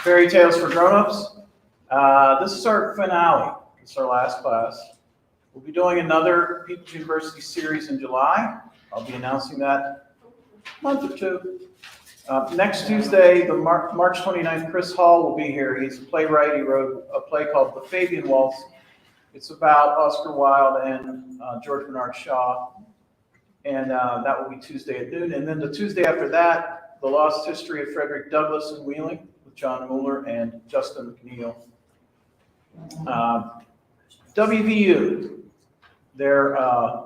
Fairy Tales for Grown-Ups. This is our finale. It's our last class. We'll be doing another People's University series in July. I'll be announcing that a month or two. Next Tuesday, the March 29th, Chris Hall will be here. He's a playwright. He wrote a play called The Fabian Waltz. It's about Oscar Wilde and George Bernard Shaw. And that will be Tuesday at noon. And then the Tuesday after that, The Lost History of Frederick Douglass in Wheeling with John Mueller and Justin McNeil. WVU, their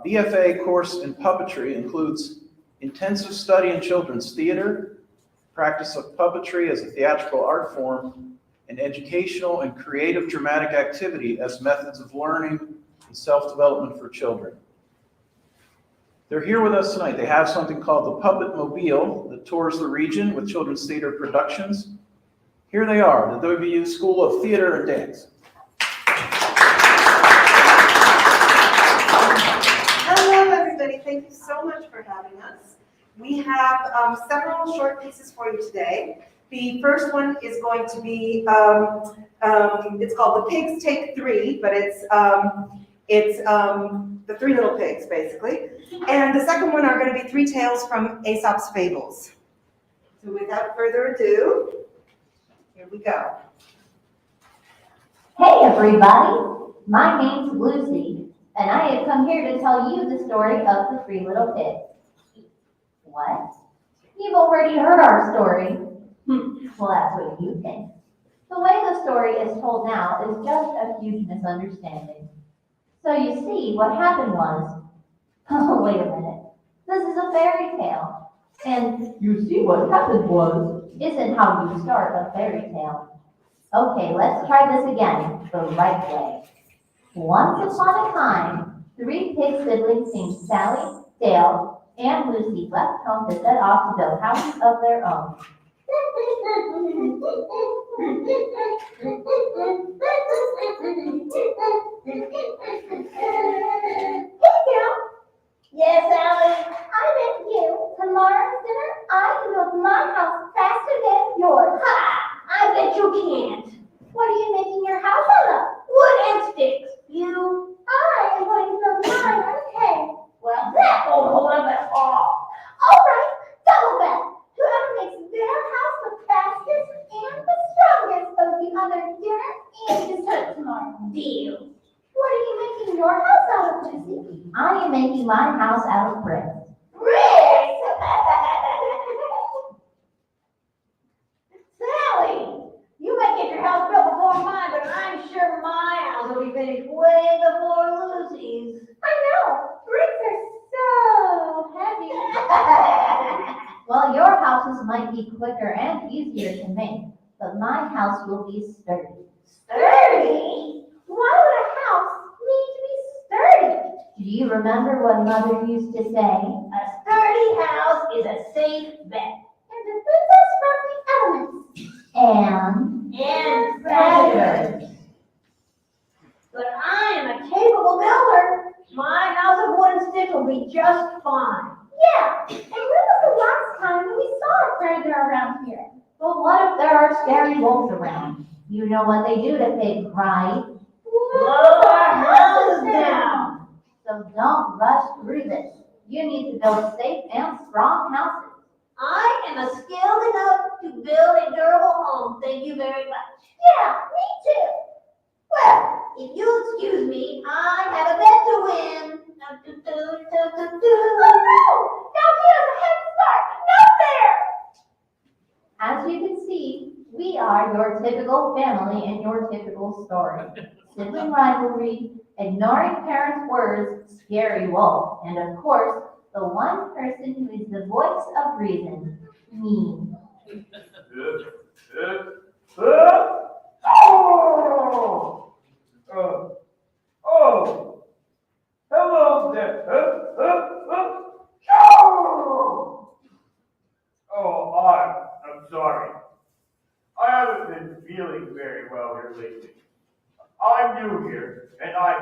BFA course in puppetry includes intensive study in children's theater, practice of puppetry as a theatrical art form, and educational and creative dramatic activity as methods of learning and self-development for children. They're here with us tonight. They have something called the Puppet Mobile that tours the region with children's theater productions. Here they are, the WVU School of Theater and Dance. Hello, everybody. Thank you so much for having us. We have several short pieces for you today. The first one is going to be, it's called The Pigs Take Three, but it's the Three Little Pigs, basically. And the second one are going to be three tales from Aesop's Fables. So without further ado, here we go. Hey everybody, my name's Lucy, and I have come here to tell you the story of the Three Little Pigs. What? You've already heard our story. Well, that's what you think. The way the story is told now is just a huge misunderstanding. So you see, what happened was, oh, wait a minute, this is a fairy tale. And you see, what happened was, isn't how you start a fairy tale. Okay, let's try this again, the right way. Once upon a time, three pig siblings named Sally, Dale, and Lucy left home to set off to build houses of their own. Yes, Alby, I met you. Tomorrow's dinner, I can build my house faster than yours. Ha! I bet you can't. What are you making your house out of? Wood and sticks. You? I am going to build mine out of hay. Well, that won't hold up at all. All right, double bet. Whoever makes their house the fastest and the strongest of the other dinner and dessert tomorrow. Deal. What are you making your house out of, Lucy? I am making my house out of bricks. Bricks! Sally, you might get your house built before mine, but I'm sure my house will be finished way before Lucy's. I know. Bricks are so heavy. Well, your houses might be quicker and easier to make, but my house will be sturdy. Sturdy? Why would a house need to be sturdy? Do you remember what Mother used to say? A sturdy house is a safe bet. And defends us from the elements. And predators. But I am a capable builder. My house of wood and stick will be just fine. Yeah, and when was the last time that we saw a predator around here? Well, what if there are scary wolves around? You know what they do to pigs, right? Blow our houses down. So don't rush through this. You need to build safe and strong houses. I am skilled enough to build a durable home. Thank you very much. Yeah, me too. Well, if you'll excuse me, I have a bet to win. Oh no! Now he has a head start. Not there! As you can see, we are your typical family and your typical story. Sibling rivalry, ignoring parents' words, scary wolf, and of course, the one person who is the voice of reason, me. Hello there. I'm sorry. I haven't been feeling very well here lately. I'm new here, and oh,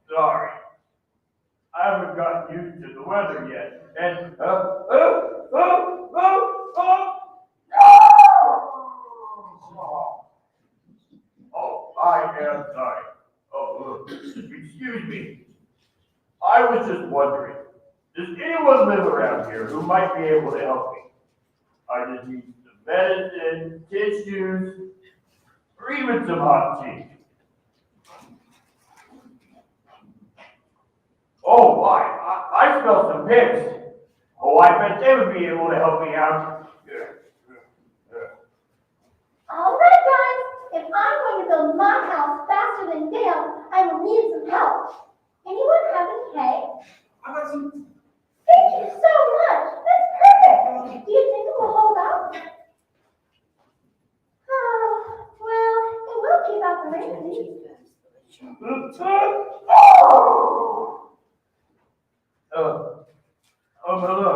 sorry. I haven't gotten used to the weather yet, and around here who might be able to help me. I just need some medicine, tissues, or even some hot tea. Oh, I smell some pigs. Oh, I bet they would be able to help me out. All right, guys, if I'm going to build my house faster than Dale, I will need some help. Anyone have any hay? I got some. Thank you so much. That's perfect. Do you think it will hold up? Oh, well, it will keep out the rain, at least. Hello.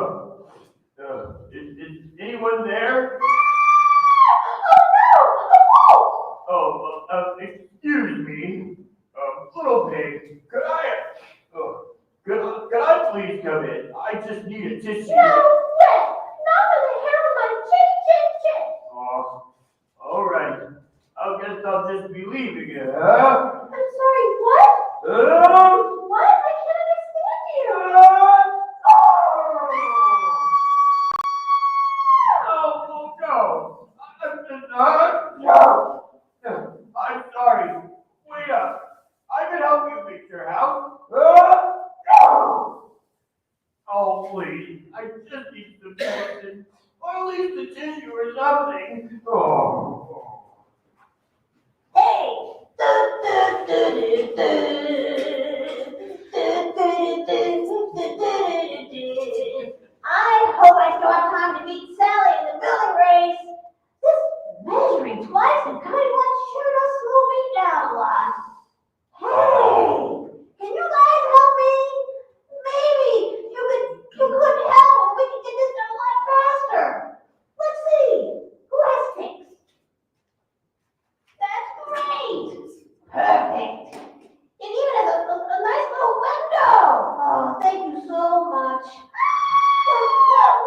Is anyone there? Oh, excuse me. Little pig, could I please come in? I just need a tissue. No way! Not with the hair on my chin. Oh, all right. I guess I'll just be leaving it, huh? I'm sorry, what? What? I can't understand you. Oh, no. No. I'm sorry. Wait up. I can help you fix your house. Oh, please. I just need some medicine. Or at least a tissue or something. Oh. Hey! I hope I still have time to beat Sally in the building race. This measuring twice and cutting once sure does slow me down a lot. Hey! Can you guys help me? Maybe you could help. We can get this done a lot faster. Let's see. Who has sticks? That's great. Perfect. It even has a nice little window. Oh, thank you so much.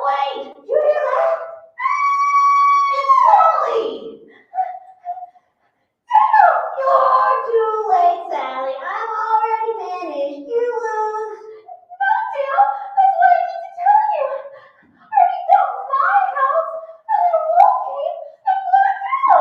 Wait, did you hear that? It's Sally. You're too late, Sally. I'm already finished. You lose. No, Dale. That's what I need to tell you. I already built my house, and then a wolf came and blew it down.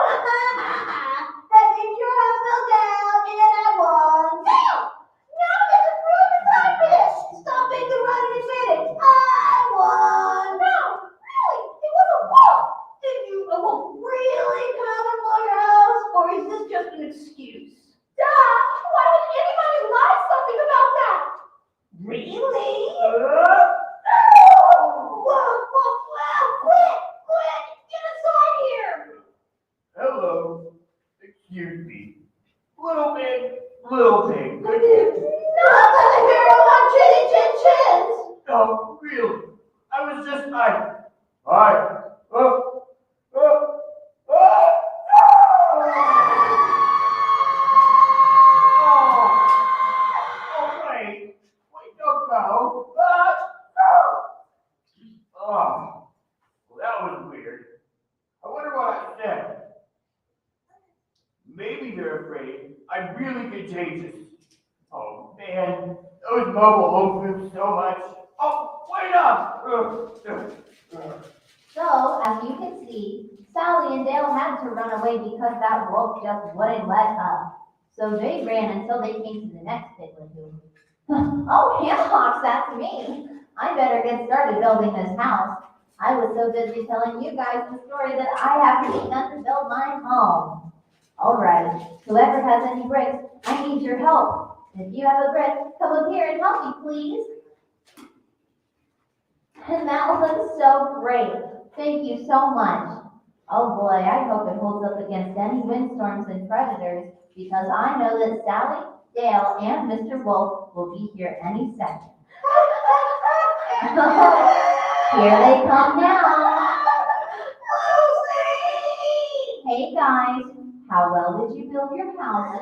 That means your house fell down, and I won. Dale! Now there's a proof I missed. Stop making the run and admit it. I won. No, really, it was a wolf. Did a wolf really come and blow your house, or is this just an excuse? Duh! Why would anybody lie something about that? Really? Quit! Get inside here! Hello. Excuse me. Little pig. Could you? Not the hair on my chins! No, really. I was just Hi. Oh. Wait, don't go. Oh, well, that was weird. I wonder what I said. Maybe they're afraid I'm really contagious. Oh, man, those mobile home groups so much. Oh, wait up! So, as you can see, Sally and Dale had to run away because that wolf just wouldn't let up. So they ran until they came to the next piglin who. Oh, Hamhocks, that's me. I better get started building this house. I was so busy telling you guys the story that I haven't begun to build my home. All right, whoever has any bricks, I need your help. If you have a brick, come up here and help me, please. And that looks so great. Thank you so much. Oh boy, I hope it holds up against any windstorms and predators, because I know that Sally, Dale, and Mr. Wolf will be here any second. Here they come now. Lucy! Hey guys, how well did you build your houses?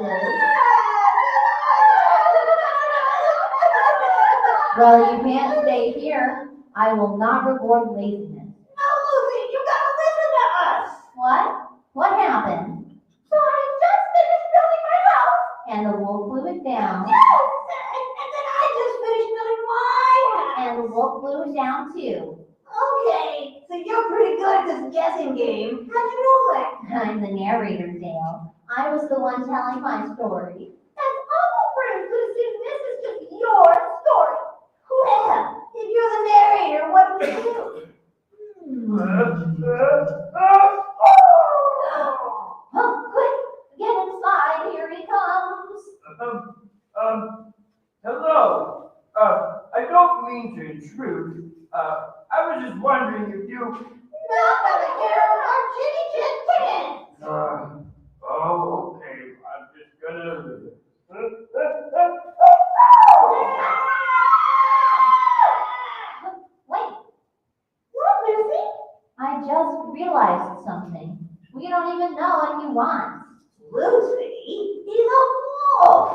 Well, you can't stay here. I will not reward laziness. No, Lucy, you gotta listen to us. What? What happened? So I just finished building my house. And the wolf blew it down. Yes, and then I just finished building my house. And the wolf blew it down too. game. How'd you know that? I'm the narrator, Dale. I was the one telling my story. That's awful rude to assume this is just your story. Well, if you're the narrator, what do we do? Oh, quick, get inside, here he comes. Hello. I don't mean to intrude. I was just wondering if you... Not gonna hear our chitty chit chicken. Okay. I'm just gonna... Wait, what, Lucy? I just realized something. We don't even know what he wants. Lucy? He's a wolf.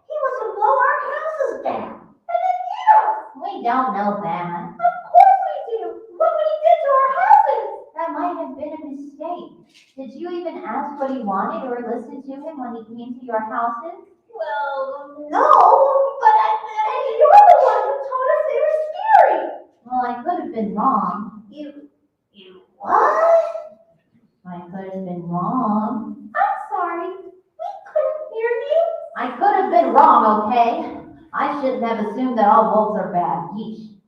He wants to blow our houses down. And then eat us. We don't know that. Of course we do. Look what he did to our houses. That might have been a mistake. Did you even ask what he wanted or listen to him when he came to your houses? Well, no, but and you're the one who told us they were scary. Well, I could have been wrong. You what? I could have been wrong. I'm sorry. We couldn't hear you. I could have been wrong, okay? I shouldn't have assumed that all wolves are bad. Yeesh.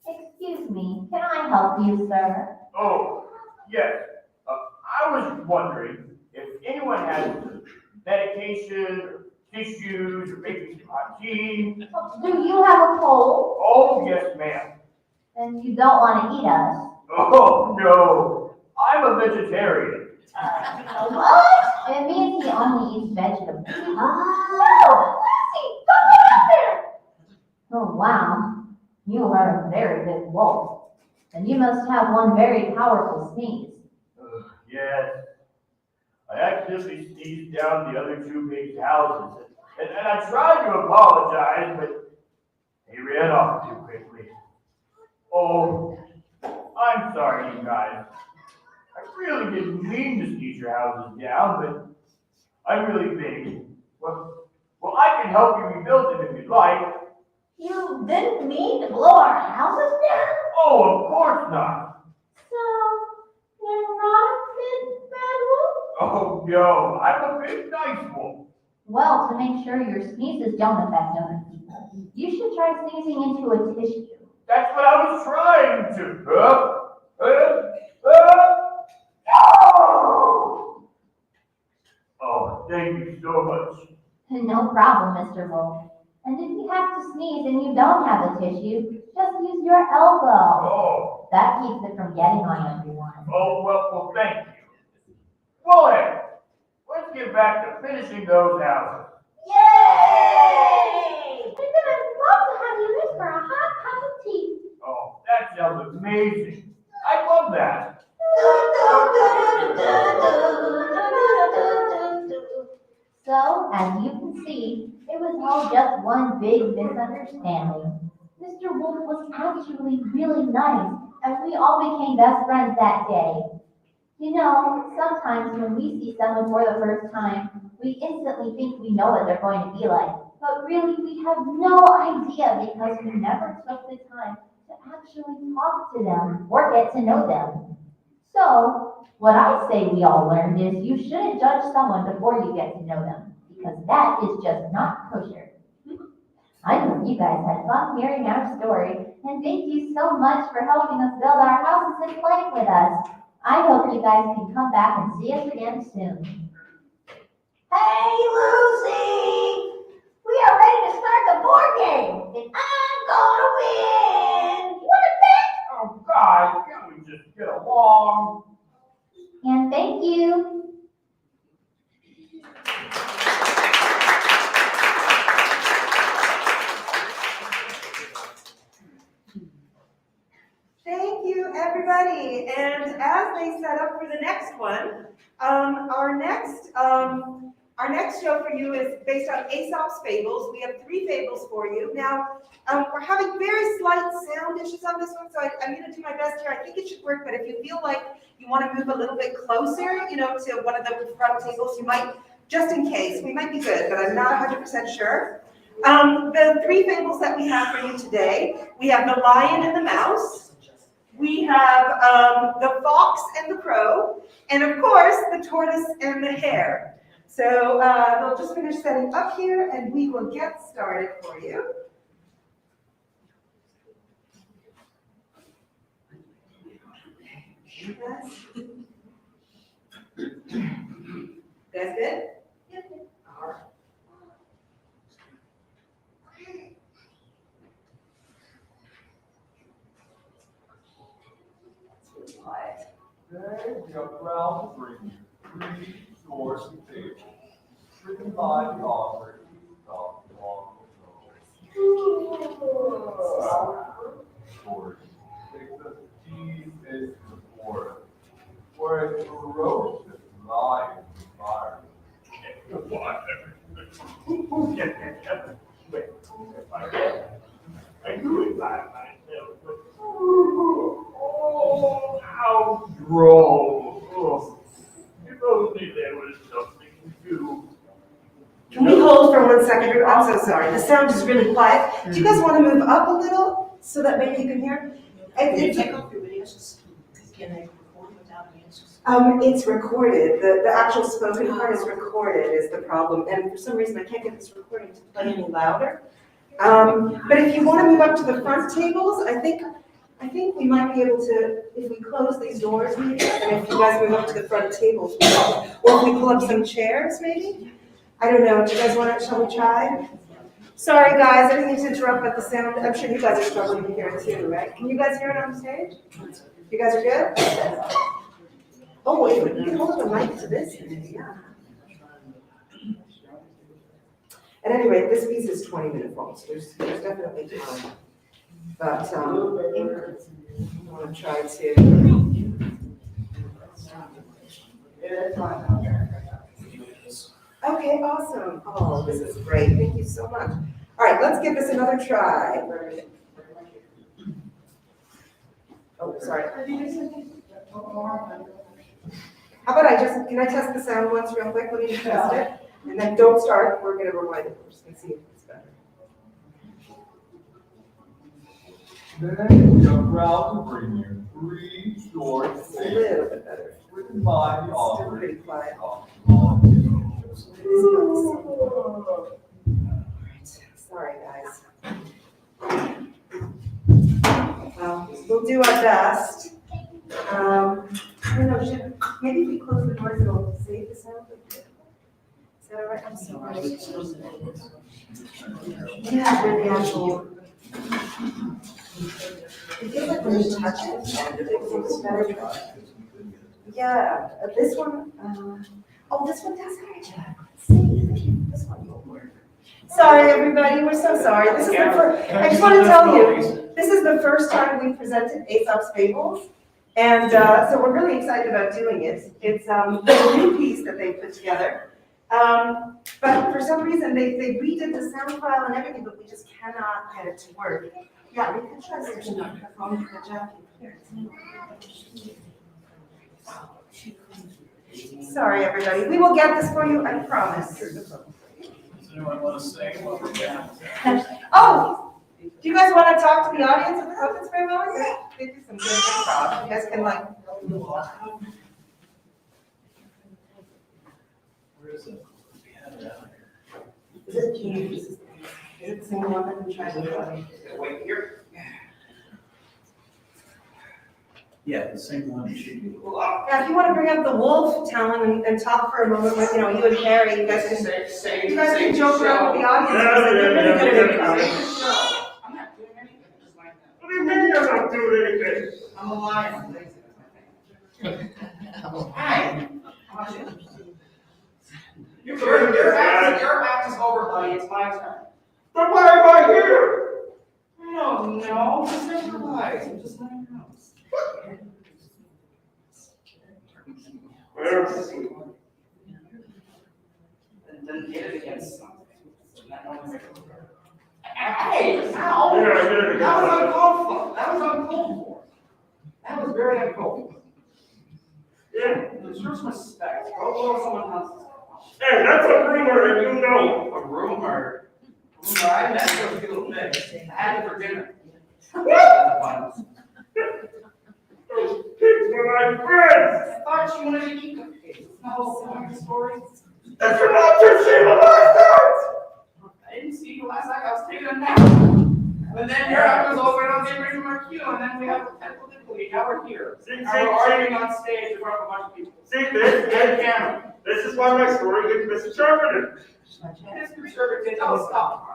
Excuse me, can I help you, sir? Oh, yes. I was wondering if anyone has medication or tissues or maybe some hot tea. Do you have a cold? Oh, yes, ma'am. And you don't want to eat us? Oh, no. I'm a vegetarian. What? It means he only eats vegetables. No! Lucy, don't get up there! Oh, wow. You are a very big wolf. And you must have one very powerful sneeze. Yes. I accidentally sneezed down the other two pigs' houses. And I tried to apologize, but they ran off too quickly. Oh, I'm sorry, you guys. I really didn't mean to sneeze your houses down, but I'm really big. Well, I can help you rebuild them if you'd like. You didn't mean to blow our houses down? Oh, of course not. So, you're not a big bad wolf? Oh, no, I'm a big nice wolf. Well, to make sure your sneezes don't affect other people, you should try sneezing into a tissue. That's what I was trying to. No! Oh, thank you so much. No problem, Mr. Wolf. And if you have to sneeze and you don't have a tissue, just use your elbow. Oh, That keeps it from getting on everyone. well, thank you. Well, then, let's get back to finishing those houses. Yay! And then I'd love to have you in for a hot cup of tea. Oh, that sounds amazing. I love that. So, as you can see, it was all just one big misunderstanding. Mr. Wolf was actually really nice, and we all became best friends that day. You know, sometimes when we see someone for the first time, we instantly think we know what they're going to be like. But really, we have no idea because we never took the time to actually talk to them or get to know them. So, what I say we all learned is you shouldn't judge someone before you get to know them, because that is just not kosher. I hope you guys had fun hearing our story, and thank you so much for helping us build our houses and playing with us. I hope you guys can come back and see us again soon. Hey, Lucy! We are ready to start the board game, and I'm gonna win! You wanna bet? Oh, guys, can't we just get along? And thank you. Thank you, everybody. And as they set up for the next one, our next show for you is based on Aesop's Fables. We have 3 fables for you. Now, we're having very slight sound issues on this one, so I'm going to do my best here. I think it should work, but if you feel like you want to move a little bit closer, to one of the front tables, you might, just in case, we might be good, but I'm not 100% sure. The 3 fables that we have for you today, we have The Lion and the Mouse, We have the fox and the crow, and of course, the tortoise and the hare. So we'll just finish setting up here, and we will get started for you. That's good? All right. Quiet. Today, we are proud to bring you 3 short fables written by the author Aesop. Story takes us deep into the forest, where a ferocious lion fires. I do it by myself, but oh, how droll. Oh, if only there was something to do. Can we hold for 1 second? I'm so sorry. The sound is really quiet. Do you guys want to move up a little so that maybe you can hear? Take off your videos. Can I record without videos? It's recorded. The actual spoken part is recorded is the problem. And for some reason, I can't get this recording to play any louder. But if you want to move up to the front tables, I think we might be able to, if we close these doors maybe, and if you guys move up to the front tables, or if we pull up some chairs maybe. I don't know. Do you guys want to, shall we try? Sorry guys, I didn't mean to interrupt, but the sound, I'm sure you guys are struggling to hear it too, right? Can you guys hear it on stage? You guys are good? Oh, wait, you can hold the mic to this, yeah. At any rate, this piece is 20-minute long, so there's definitely time. But I want to try to. Okay, awesome. Oh, this is great. Thank you so much. All right, let's give this another try. Oh, sorry. How about can I test the sound once real quick? Let me just test it. And then don't start. We're going to rewind it. We're just going to see if it's better. Today, we are proud to bring you 3 short It's a little fables bit better. written by the Still author pretty quiet. Aesop. Sorry, guys. Well, we'll do our best. I don't know, maybe if we close the doors, it'll save the sound. Is that all right? I'm sorry. Yeah, really actual. It feels like when you touch it feels better. Yeah, this one, this one does actually. This one will work. Sorry, everybody, we're so sorry. This is the first, I just want to tell you, this is the first time we presented Aesop's Fables. And so we're really excited about doing it. It's a new piece that they put together. But for some reason, they redid the sound file and everything, but we just cannot get it to work. Yeah, we can try switching up the phone to the jacket. Sorry, everybody. We will get this for you, I promise. Does anyone want to say what we're doing? Oh, do you guys want to talk to the audience of the puppets for a moment? They do some good improv. You guys can like. Where is it? We had it out here. Is it huge? Is it the same one that we tried to Wait here. Yeah, the same one it should be. Yeah, if you want to bring up the wolf, Talon, and talk for a moment with, you and Harry, you guys can joke around with the audience. They're really good at improv. I'm not doing anything, just like that. What do you mean you're not doing anything? I'm a lion, I'm lazy, that's my thing. Hi. How about you? Your act is over, buddy, it's my turn. Then why am I here? I don't know, just improvise, I'm just letting you know. And then hit it against something. Hey, ow! Yeah, I did it again. That was uncalled for. That was uncalled for. That was very uncalled for. Yeah. Deserve some respect. Go blow someone else's. Hey, that's a rumor, and you know. A rumor. I met those little things. I had it for dinner. Those pigs were my friends! I thought you wanted to keep the pigs. No, the stories. That's what I just said the last time! I didn't see you last night. I was taking a nap. And then your app was over and I was getting ready for my cue. And then we have a technical difficulty. Now we're here. Now we're arguing on stage in front of a bunch of people. See, And camera. this is why my story gets misinterpreted. It's conservative. Oh, stop.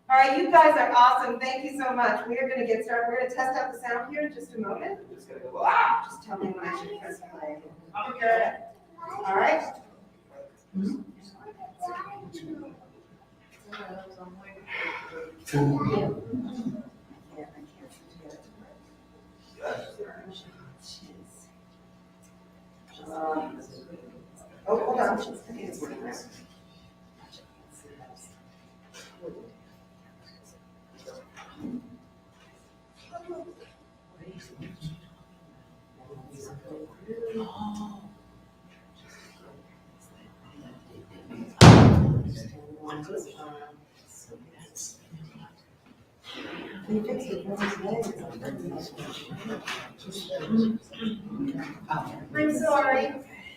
All right, you guys are awesome. Thank you so much. We are going to get started. We're going to test out the sound here in just a moment. I'm just gonna go, ah! Just tell me when I should press play. Okay. All right. Oh, hold on. I think it's working now. I'm sorry.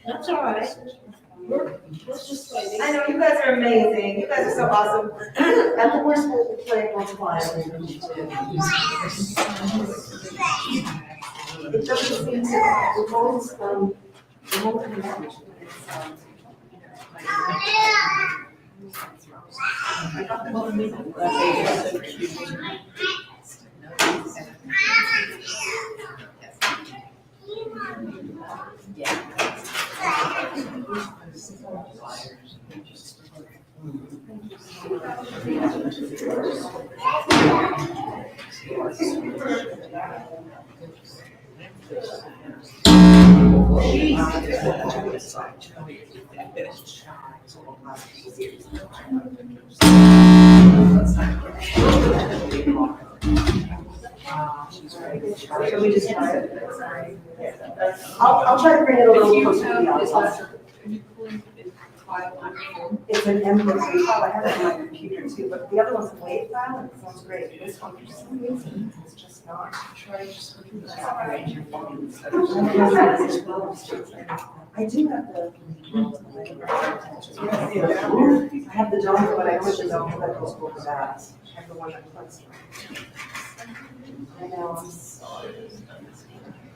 That's all right. We're just waiting. I know, you guys are amazing. You guys are so awesome. At the worst, we'll play once in a while. It doesn't seem to, the whole, the whole connection Can we just try it? I'll try to bring it a little closer to the outside. It's an MP3 file. I have it on my computer too, but the other one's a WAV file and it sounds great. This one, for some reason, it's just not. I do have the. I have the dome, but I wish the dome that goes over that. I have the one that plugs. I know, I'm sorry.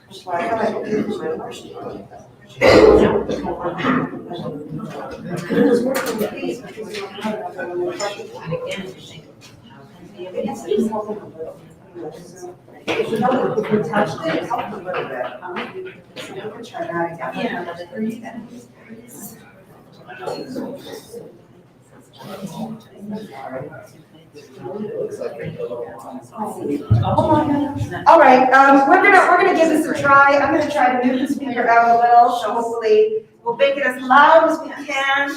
That's why I thought I could do it for my first one. It was working with these because we don't have enough of them. It's helping a little. It's another, if we touched it, it helped a little bit. So we can try that again. All right, we're gonna give this a try. I'm gonna try to move the speaker out a little, so hopefully we'll make it as loud as we can.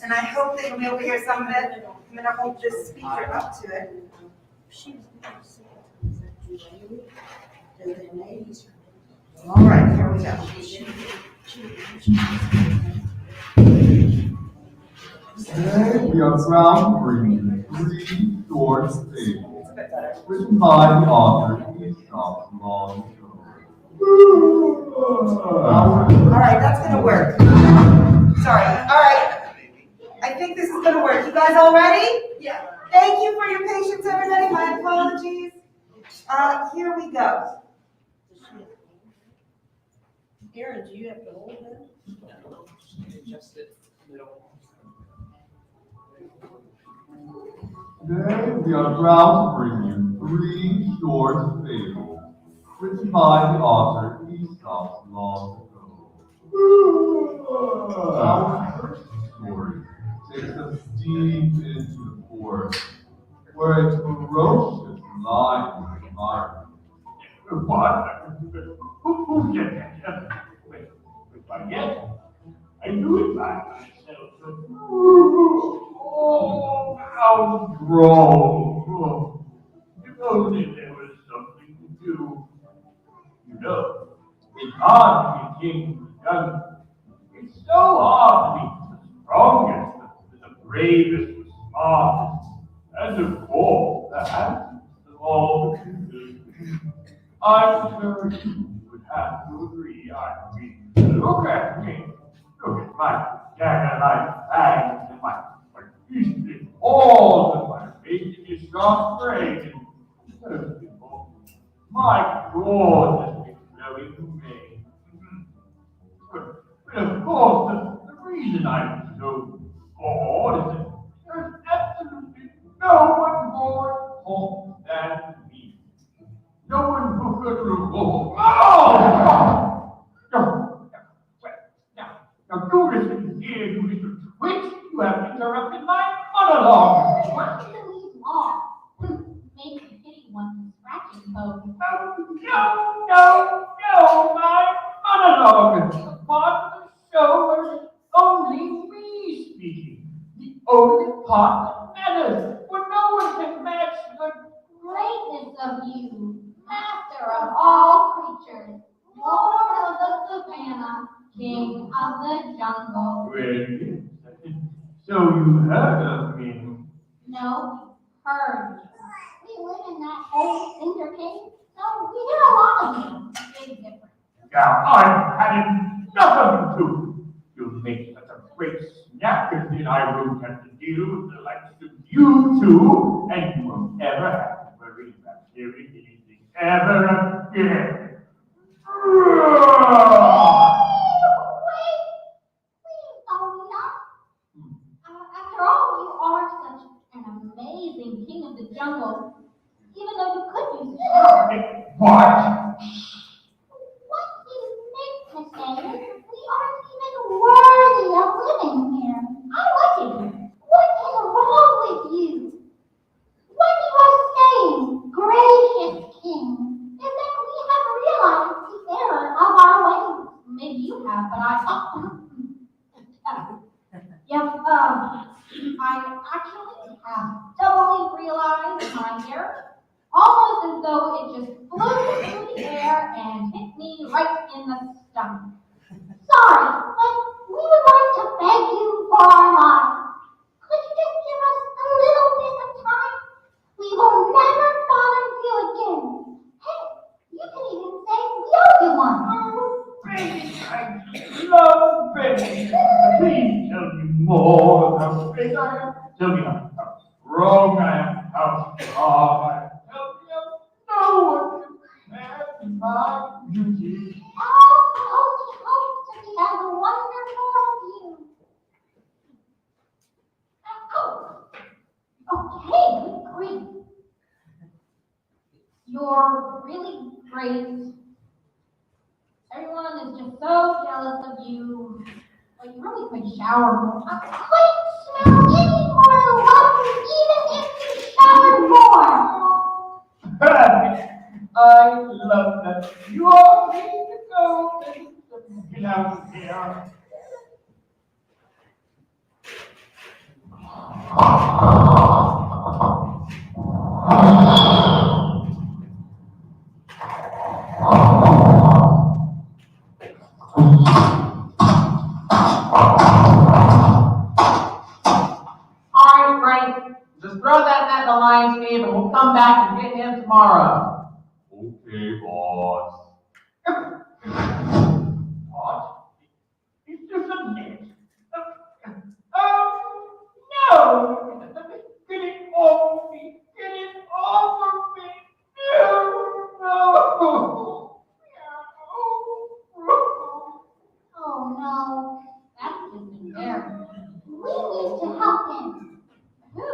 And I hope that you'll be able to hear some of it. I'm gonna hold this speaker up to it. All right, here we go. Today we are proud to bring you 3 short fables written by the author Aesop long ago. All right, that's gonna work. Sorry, all right. I think this is gonna work. You guys all ready? Yeah. Thank you for your patience, everybody. My apologies. Here we go. Aaron, do you have to hold that? Adjust it. Today we are proud to bring you 3 short fables written by the author Aesop long ago. Our first story takes us deep into the forest, where a ferocious lion is admired. What? Who did that? Wait, yet? I knew it by myself. Oh, how droll. You know that there was something to do. You know, it's hard to be king of the jungle. It's so hard to be the strongest, the bravest, the smartest, and of course, the handsomest of all the creatures. I'm sure you would have to agree. I mean, look at me. Look at my jackknife fangs and my teeth and all of my face is gone gray. My God, this is very humane. But of course, the reason I'm so bored is that there's absolutely no one more important than me. No one who could rule. Oh! Now, do listen here, you little twitch. You have interrupted my monologue. What do we want? Maybe a pity one scratching code. No, my monologue. The part of the show where it's only me speaking. The only part that matters, where no one can match the Greatness of you, master of all creatures, lord of the savannah, king of the jungle. Well, so you heard of me. No, heard. We live in that old cinder cave, so we hear a lot of you. Big difference. Now, I'm having nothing to. You make such a great snack, and then I won't have to deal with the likes of you two, and you won't ever have to worry about hearing anything ever again. After all, you are such an amazing king of the jungle, even though you could use a shower. What? What you meant to say is we aren't even worthy of living here. I like it here. What is wrong with you? What you are saying, gracious king, is that we have realized the error of our ways. Maybe you have, but I actually have doubly realized my error, almost as though it just flew through the air and hit me right in the stomach. Sorry, but we would like to beg you for our lives. Could you just give us a little bit of time? We will never bother you again. Hey, you can even say we owe you one. Baby, I love baby. Please tell me more about how big I am. Tell me how strong I am, how strong I am. Tell me how no one can match my beauty. Oh, I hope to be as wonderful as you. Okay, good grief. You're really great. Everyone is just so jealous of you. Like, you really could shower more. I couldn't smell any more love even if you showered more. I love that. You all need to go. Get out here. Alright, Frank, just throw that net in the lion's cave and we'll come back and get him tomorrow. Okay, boss. What? It's just a net. No! Get it off me! Get it off of me! No! Oh no, that's just embarrassing. We need to help him. Who?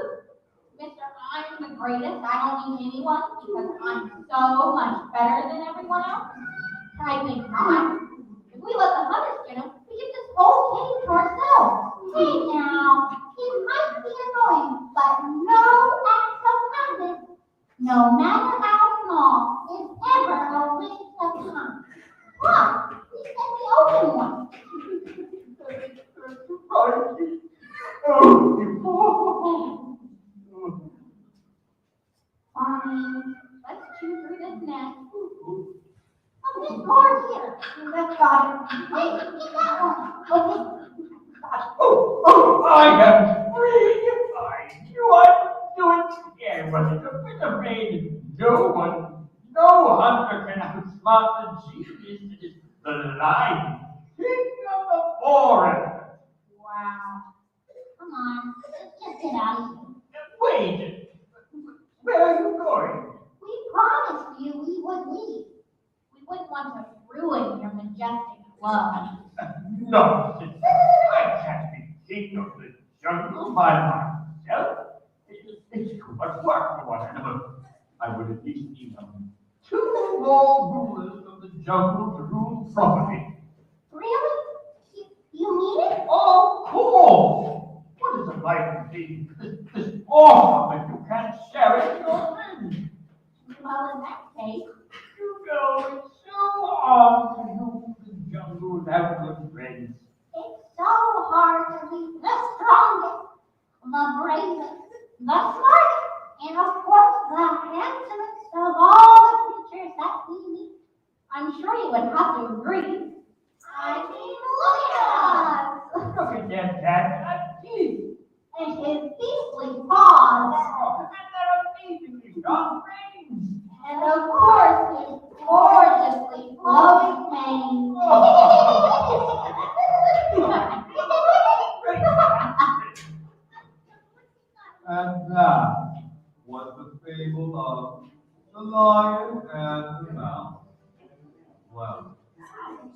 Mr. I'm the greatest. I don't need anyone because I'm so much better than everyone else. I think not. If we let the hunters get him, we get this whole cave to ourselves. Hey now, it might be annoying, but no act of kindness, no matter how small, is ever a waste of time. Look, we said we owe him one. Fine, let's chew through this net. Oh, this board here. That's got it. Wait, get that one. Okay. I am free! I knew I would do it. I wasn't a bit afraid. No one No hunter can outsmart the genius that is the lion king of the forest. Wow. Come on, let's just get out of here. Wait, where are you going? We promised you we would leave. We wouldn't want to ruin your majestic club. Nonsense. I can't be king of the jungle by myself. It's too much work for one another. I would at least need two more rulers of the jungle to rule properly. Really? You mean it? Of course! What is a life thing this awesome if you can't share it with your friends? Well, in that case, You know, it's so hard to rule the jungle without good friends. it's so hard to be the strongest, the bravest, the smartest, and of course the handsomest of all the creatures that we meet. I'm sure you would have to agree. I mean, look at us! Look at that cat, teeth. And his beastly paws, Oh, and that amazingly long range. and of course his gorgeously flowing mane. And that was the fable of the lion and the mouse. Well,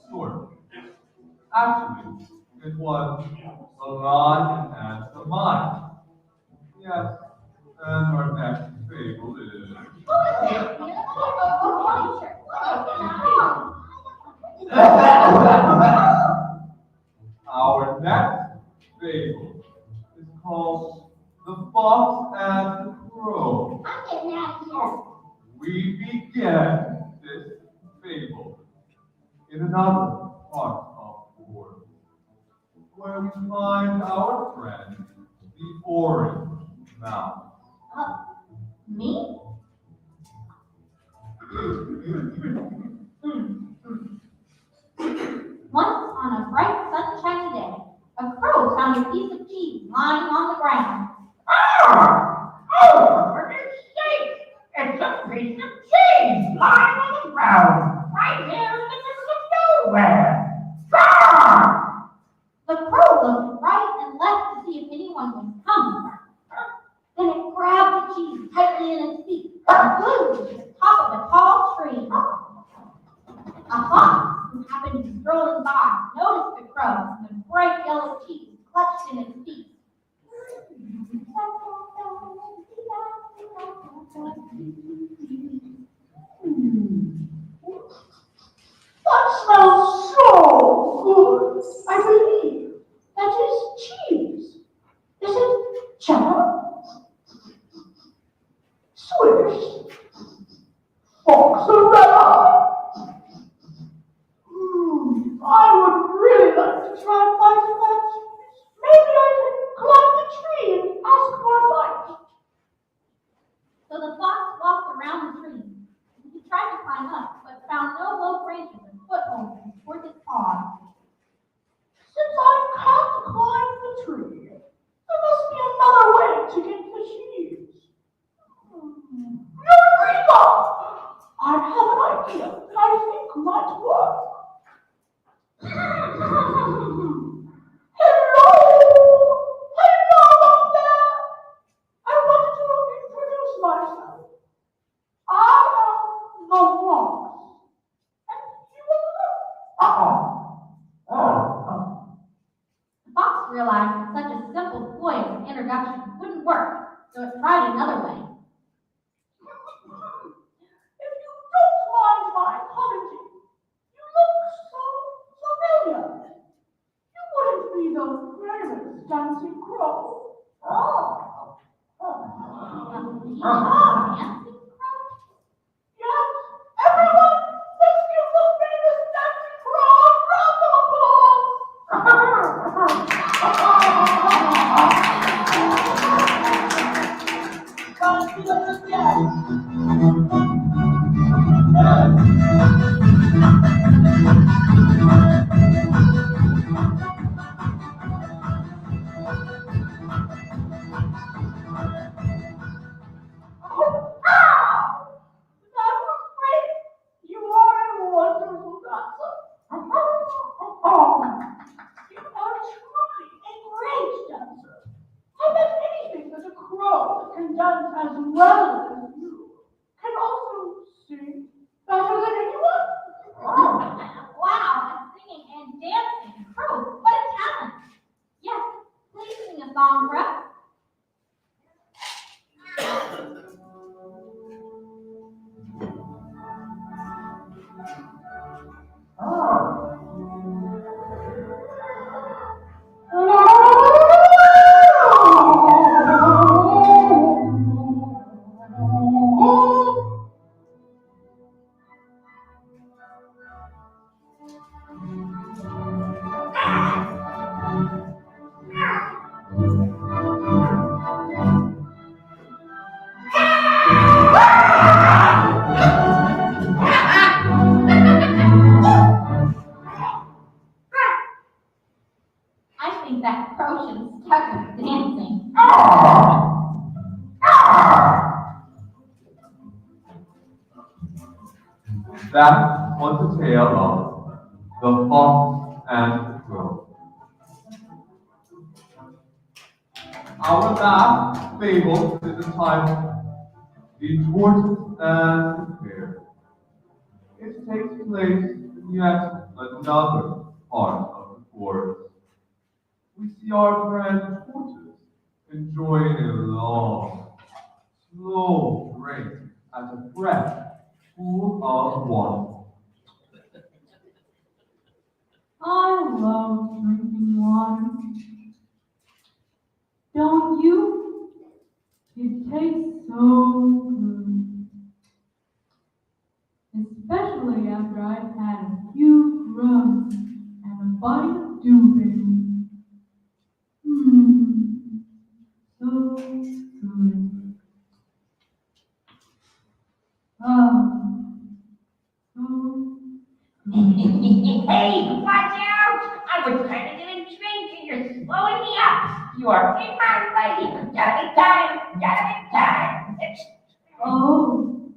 sort of. Actually, it was the lion and the mice. Yes, and our next fable is our next fable is called The Fox and the Crow. I'm getting out of here. We begin this fable in another part of the world, where we find our friend, the orange mouse. Me? Once on a bright sunshiny day, a crow found a piece of cheese lying on the ground. Oh, for goodness sake! It's a piece of cheese lying on the ground, right here in the middle of nowhere. Ah! The crow looked right and left to see if anyone was coming. Then it grabbed the cheese tightly in its beak and flew to the top of a tall tree. A fox, who happened to be strolling by, noticed the crow and the bright yellow cheese clutched in its beak. That smells so good. I believe that is cheese. Is it cheddar? Swiss? Mozzarella? I would really like to try a bite of that cheese. Maybe I can climb the tree and ask for a bite. So the fox walked around the tree. He tried to climb up, but found no low branches and footholds toward his paws. Since I can't climb the tree, there must be another way to get the cheese. Eureka! I have an idea that I think might work. Hello! Hello up there! I wanted to introduce myself. I am the fox. And you are the The fox realized that such a simple ploy as an introduction wouldn't work, so it tried another way. If you don't mind my apology, you look so familiar. You wouldn't be the famous dancing crow. Yes, everyone, let's give the famous dancing crow a round of applause. get that potion stuck with dancing. That was the tale of the fox and the crow. Our last fable is entitled The Tortoise and the Hare. It takes place in yet another part of the forest. We see our friend Tortoise enjoying a long, slow drink at a breath full of water. I love drinking water. Don't you? It tastes so good. Especially after I've had a few grubs and a bite of dewberry. So good. So Hey, watch out! I was trying to get a drink and you're slowing me up. You are in my way. Gotta be time. Oh,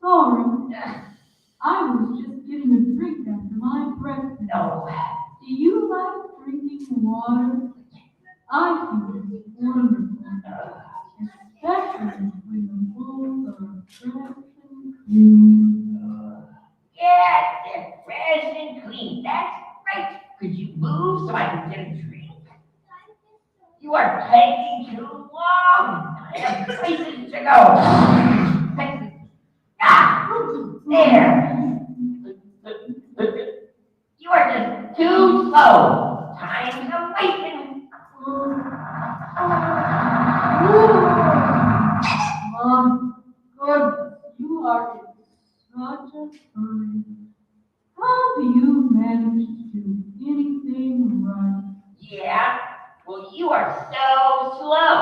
sorry. I was just getting a drink after my breakfast. No. Do you like drinking water? I think it's wonderful. Especially when the bowls are fresh and clean. Yes, they're fresh and clean. That's right. Could you move so I can get a drink? You are taking too long. I have places to go. There. You are just too slow. Time's wasting. My goodness, you are in such a hurry. How do you manage to do anything right? Yeah? Well, you are so slow.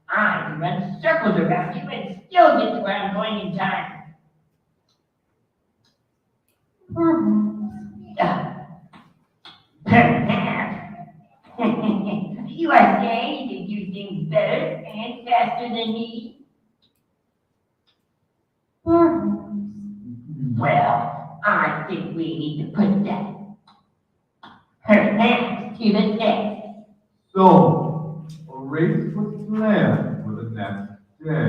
I can run circles around you and still get to where I'm going in time. Perhaps. You are saying you can do things better and faster than me? Perhaps. Well, I think we need to put that perhaps to the test. So, a race was planned for the next day.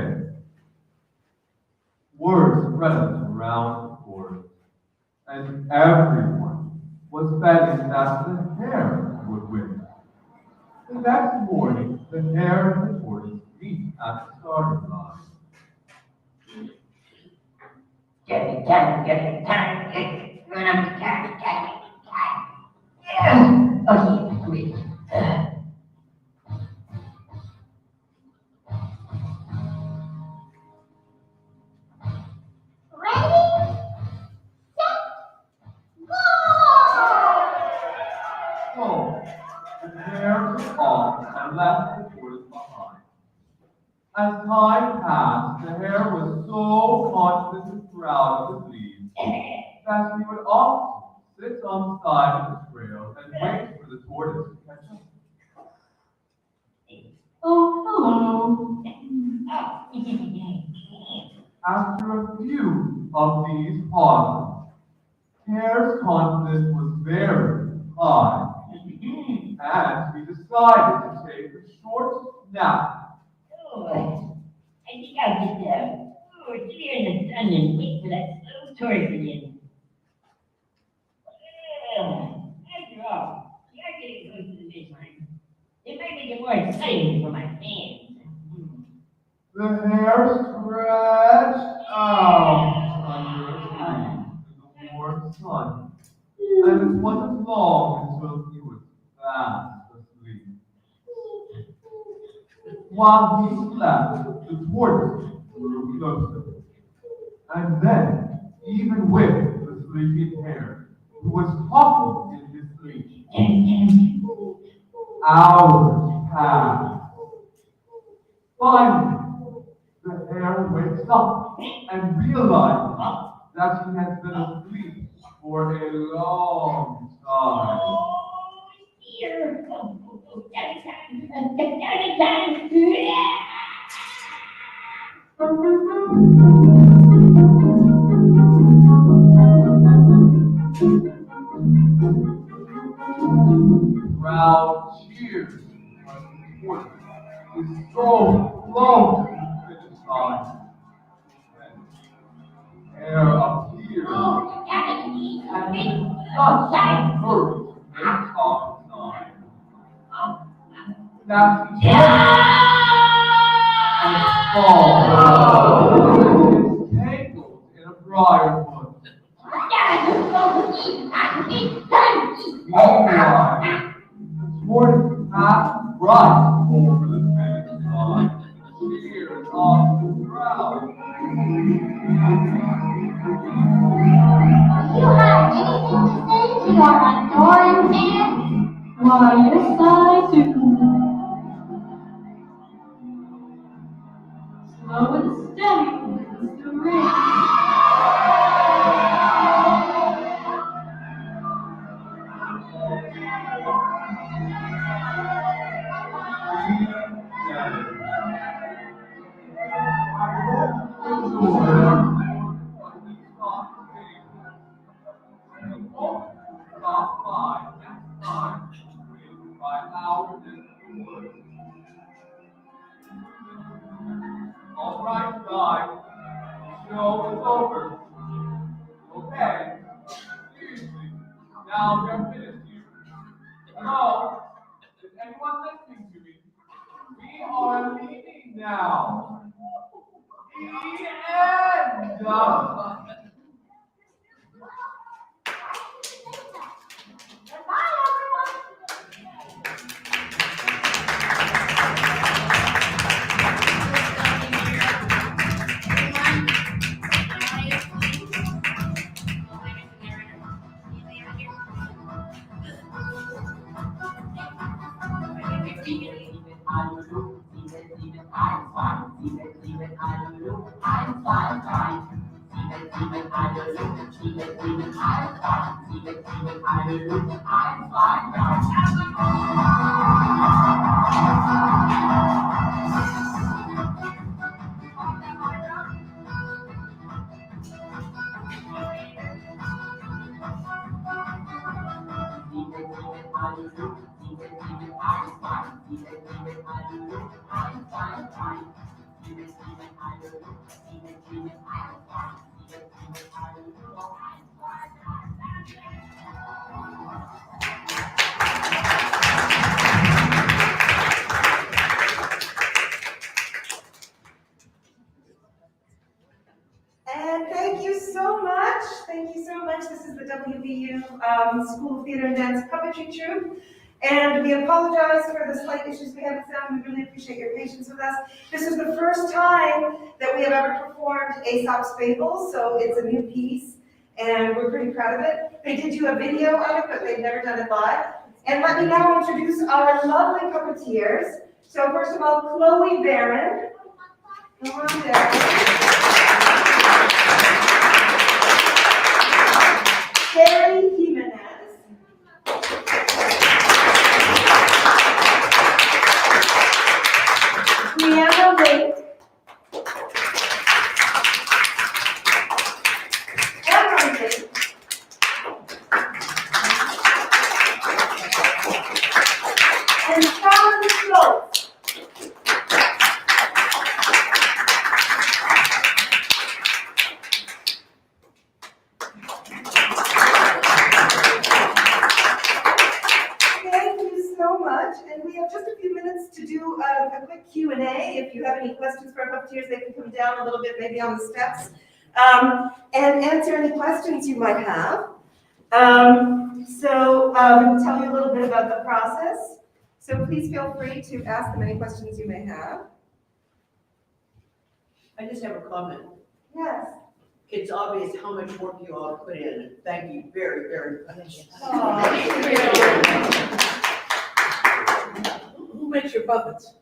Word spread around the forest, and everyone was betting that the hare would win. The next morning, the hare and the tortoise meet at the starting line. Getting time. Run up the time. Yeah. Oh, wait. Ready? Set, go! So, the hare took off and left the tortoise behind. As time passed, the hare was so confident and proud of his lead that he would often sit on the side of the trail and wait for the tortoise to catch up. Oh, hello. After a few of these pauses, Hare's confidence was very high, and he decided to take a short nap. Oh, I think I'll just sit here in the sun and wait for that slow tortoise again. After all, we are getting close to the finish line. It might make it more exciting for my fans. The hare stretched out under a tree in the warm sun, and it wasn't long until he was fast asleep. While he slept, the tortoise grew closer. And then, even with the sleeping hare, who was talking in his sleep, hours passed. Finally, the hare wakes up and realizes that he has been asleep for a long time. Oh, dear. Crowd cheers. Is so long at the time. Air appears. Oh, that is easy. Such courage and time. That's the and fall. Tangled in a briar bush. Meanwhile, toward half right over the finish line. Cheers on the crowd. You have anything to say to your adoring fans? Why, yes, I do. Slow and steady, Mr. Ring. All right, guys. The show is over. Okay. Seriously. Now we're finished here. So, is anyone listening to me? We are leaving now. The end. Goodbye, everyone. And thank you so much. Thank you so much. This is the WVU School of Theater and Dance Puppetry Troupe. And we apologize for the slight issues we had with sound. We really appreciate your patience with us. This is the first time that we have ever performed Aesop's Fables, so it's a new piece, and we're pretty proud of it. They did do a video of it, but they've never done it live. And let me now introduce our lovely puppeteers. So first of all, Chloe Barron. Come on down. Carrie Jimenez. Brianna Lake. Cameron Lake. And Sharon Schultz. Thank you so much, and we have just a few minutes to do a quick Q&A. If you have any questions for our puppeteers, they can come down a little bit, maybe on the steps, and answer any questions you might have. Tell you a little bit about the process. So please feel free to ask them any questions you may have. I just have a comment. Yes. It's obvious how much work you all put in. Thank you very, very much. Who makes your puppets?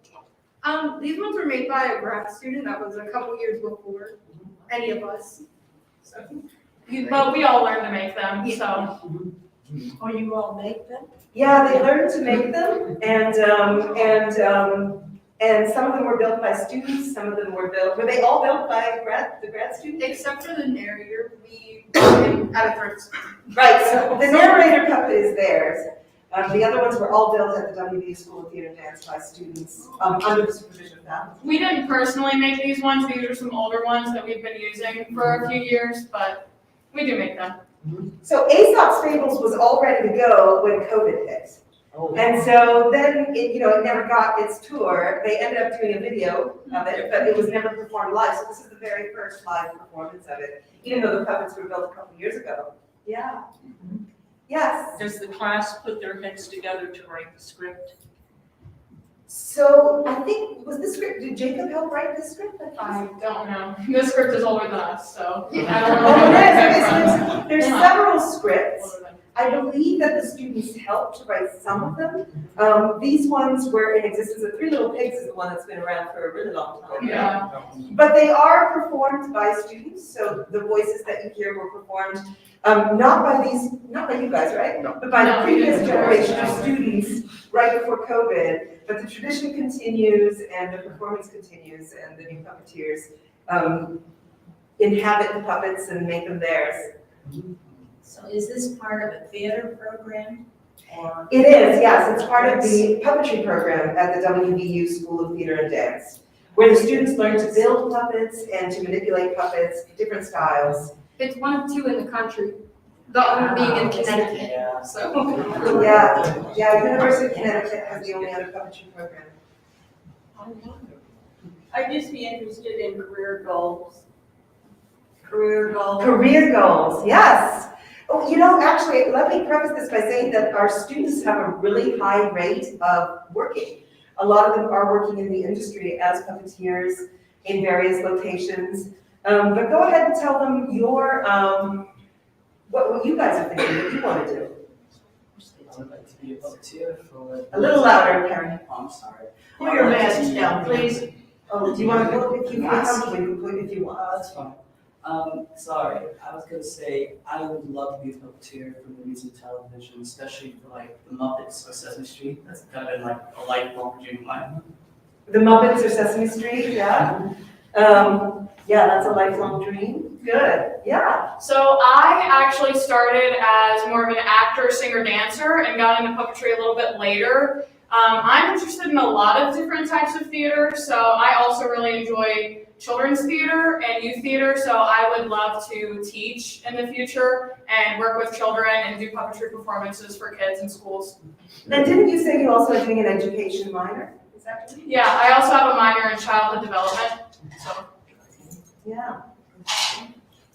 These ones were made by a grad student that was a couple years before any of us. But we all learned to make them, so. Oh, you all make them? Yeah, they learned to make them, and And some of them were built by students, some of them were they all built by the grad students? Except for the narrator, we did at a thrift store. Right, so the narrator puppet is theirs. The other ones were all built at the WVU School of Theater and Dance by students, under the supervision of faculty. We didn't personally make these ones. These are some older ones that we've been using for a few years, but we do make them. So Aesop's Fables was all ready to go when COVID hit. And so then, it never got its tour. They ended up doing a video of it, but it was never performed live. So this is the very first live performance of it, even though the puppets were built a couple years ago. Yeah. Yes. Does the class put their heads together to write the script? So I think, did Jacob help write the script? I don't know. The script is older than us, so I don't Oh, know. yes, there's several scripts. I believe that the students helped to write some of them. These ones were in existence. The Three Little Pigs is the one that's been around for a really long time. Yeah. But they are performed by students, so the voices that you hear were performed not by you guys, right? No. But by the No, previous we didn't. generation of students right before COVID. But the tradition continues and the performance continues and the new puppeteers inhabit the puppets and make them theirs. So is this part of a theater program or? It is, yes, it's part of the puppetry program at the WVU School of Theater and Dance, where the students learn to build puppets and to manipulate puppets, different styles. It's one of two in the country. The other being in Connecticut, so. Yeah, University of Connecticut has the only other puppetry program. I'd just be interested in career goals. Career goals, yes. Oh, actually, let me preface this by saying that our students have a really high rate of working. A lot of them are working in the industry as puppeteers in various locations. But go ahead and tell them what you guys are thinking, what you want to do. I would like to be a puppeteer for. A little louder, Karen. Oh, I'm sorry. Pull your masks down, please. Oh, do you want to go if you feel comfortable? You can put it if you want. That's fine. Sorry, I was gonna say, I would love to be a puppeteer for movies and television, especially for like the Muppets or Sesame Street. That's kind of been like a lifelong dream of mine. The Muppets or Sesame Street, yeah. Yeah, that's a lifelong dream. Good, yeah. So I actually started as more of an actor, singer, dancer, and got into puppetry a little bit later. I'm interested in a lot of different types of theater, so I also really enjoy children's theater and youth theater, so I would love to teach in the future and work with children and do puppetry performances for kids in schools. And didn't you say you also are doing an education minor? Is that true? Yeah, I also have a minor in childhood development, so. Yeah.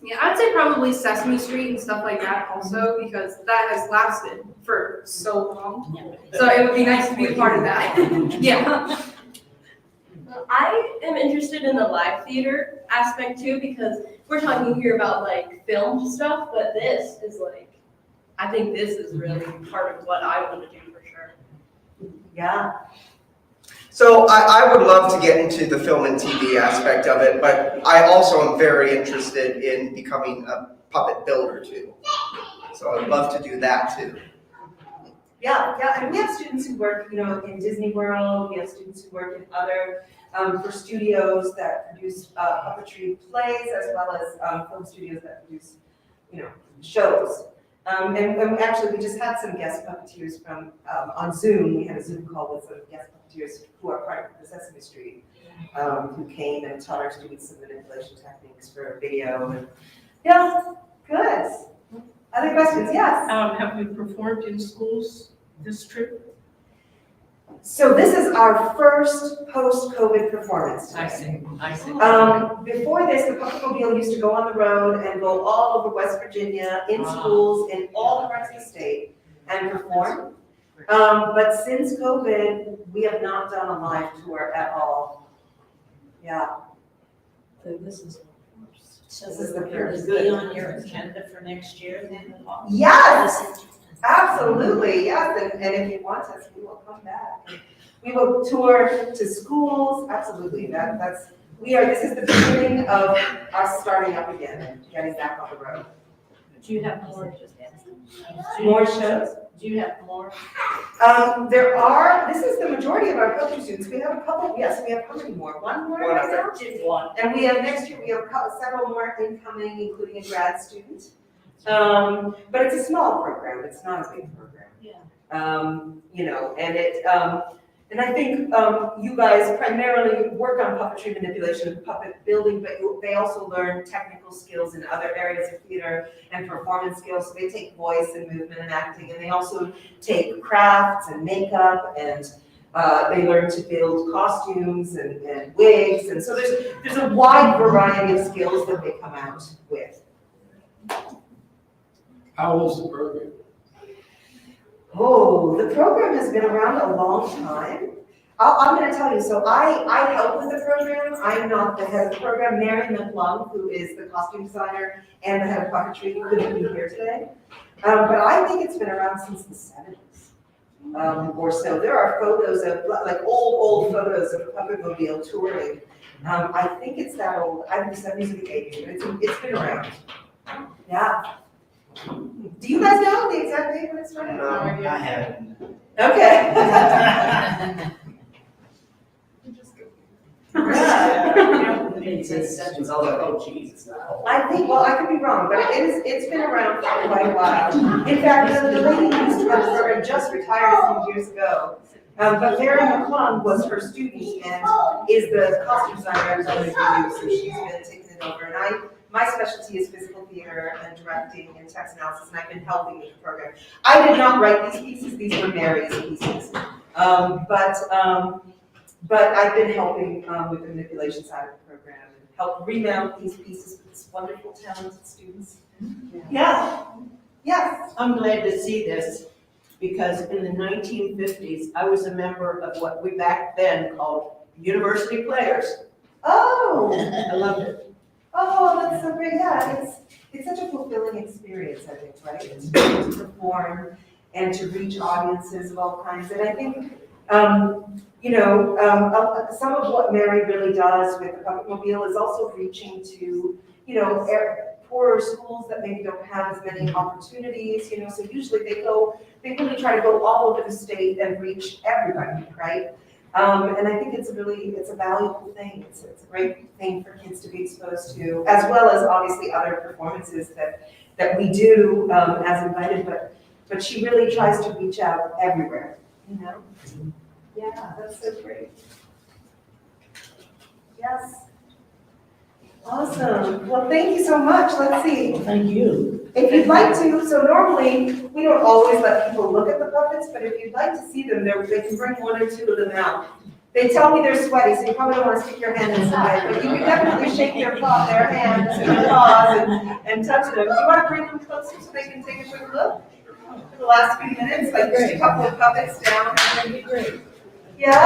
Yeah, I'd say probably Sesame Street and stuff like that also, because that has lasted for so long. So it would be nice to be a part of that. Yeah. I am interested in the live theater aspect too, because we're talking here about like film stuff, but this is like, I think this is really part of what I want to do for sure. Yeah. So I would love to get into the film and TV aspect of it, but I also am very interested in becoming a puppet builder too. So I'd love to do that too. Yeah, and we have students who work, in Disney World. We have students who work in other, for studios that produce puppetry plays, as well as film studios that produce, shows. And actually, we just had some guest puppeteers from, on Zoom. We had a Zoom call with some guest puppeteers who are part of the Sesame Street, who came and taught our students some manipulation techniques for video. And, yeah, good. Other questions? Yes? Have you performed in schools this trip? So this is our first post-COVID performance. I see. Before this, the Puppetmobile used to go on the road and go all over West Virginia, in schools, in all parts of the state, and perform. But since COVID, we have not done a live tour at all. Yeah. So this is. So This is the it first. would be on your agenda for next year then? Yes, absolutely, yes, and if you want us, we will come back. We will tour to schools, absolutely, this is the beginning of us starting up again and getting back on the road. Do you have more? More shows? Do you have more? This is the majority of our puppetry students. We have a couple, yes, we have how many more? One more One right other. now? And we have, next year, we have several more incoming, including a grad student. But it's a small program, it's not a big program. You know, and I think you guys primarily work on puppetry manipulation and puppet building, but they also learn technical skills in other areas of theater and performance skills. So they take voice and movement and acting, and they also take crafts and makeup, and they learn to build costumes and wigs. And so there's a wide variety of skills that they come out with. How old's the program? Oh, the program has been around a long time. I'm going to tell you, so I help with the program. I'm not the head of the program. Mary McClung, who is the costume designer and the head of puppetry, couldn't be here today. But I think it's been around since the 70s or so. There are photos of, like old photos of Puppetmobile touring. I think it's that old, either the 70s or the 80s, but it's been around. Yeah. Do you guys know the exact date when it started? No, I haven't. Okay. Oh, geez. I think, well, I could be wrong, but it's been around for quite a while. In fact, the lady who used to run the program just retired a few years ago. But Mary McClung was her student and is the costume designer at WVU, so she's been taking it over. And my specialty is physical theater and directing and text analysis, and I've been helping with the program. I did not write these pieces; these were Mary's pieces. But I've been helping with the manipulation side of the program and help remount these pieces with these wonderful, talented students. Yeah, Yes. I'm glad to see this, because in the 1950s, I was a member of what we back then called University Players. Oh. I loved it. Oh, that's so great. Yeah, it's such a fulfilling experience, I think, right? To perform and to reach audiences of all kinds. And I think, some of what Mary really does with the Puppetmobile is also reaching to, poorer schools that maybe don't have as many opportunities, so usually they really try to go all over the state and reach everybody, right? And I think it's a valuable thing. It's a great thing for kids to be exposed to, as well as obviously other performances that we do as invited, but she really tries to reach out everywhere, Yeah, that's so great. Yes. Awesome. Well, thank you so much. Let's see. Thank you. If you'd like to, so normally, we don't always let people look at the puppets, but if you'd like to see them, they can bring one or two of them out. They tell me they're sweaty, so you probably don't want to stick your hand inside, but you can definitely shake their hands and their paws and touch them. Do you want to bring them closer so they can take a quick look? For the last few minutes, like just a couple of puppets down. That'd be great. Yeah?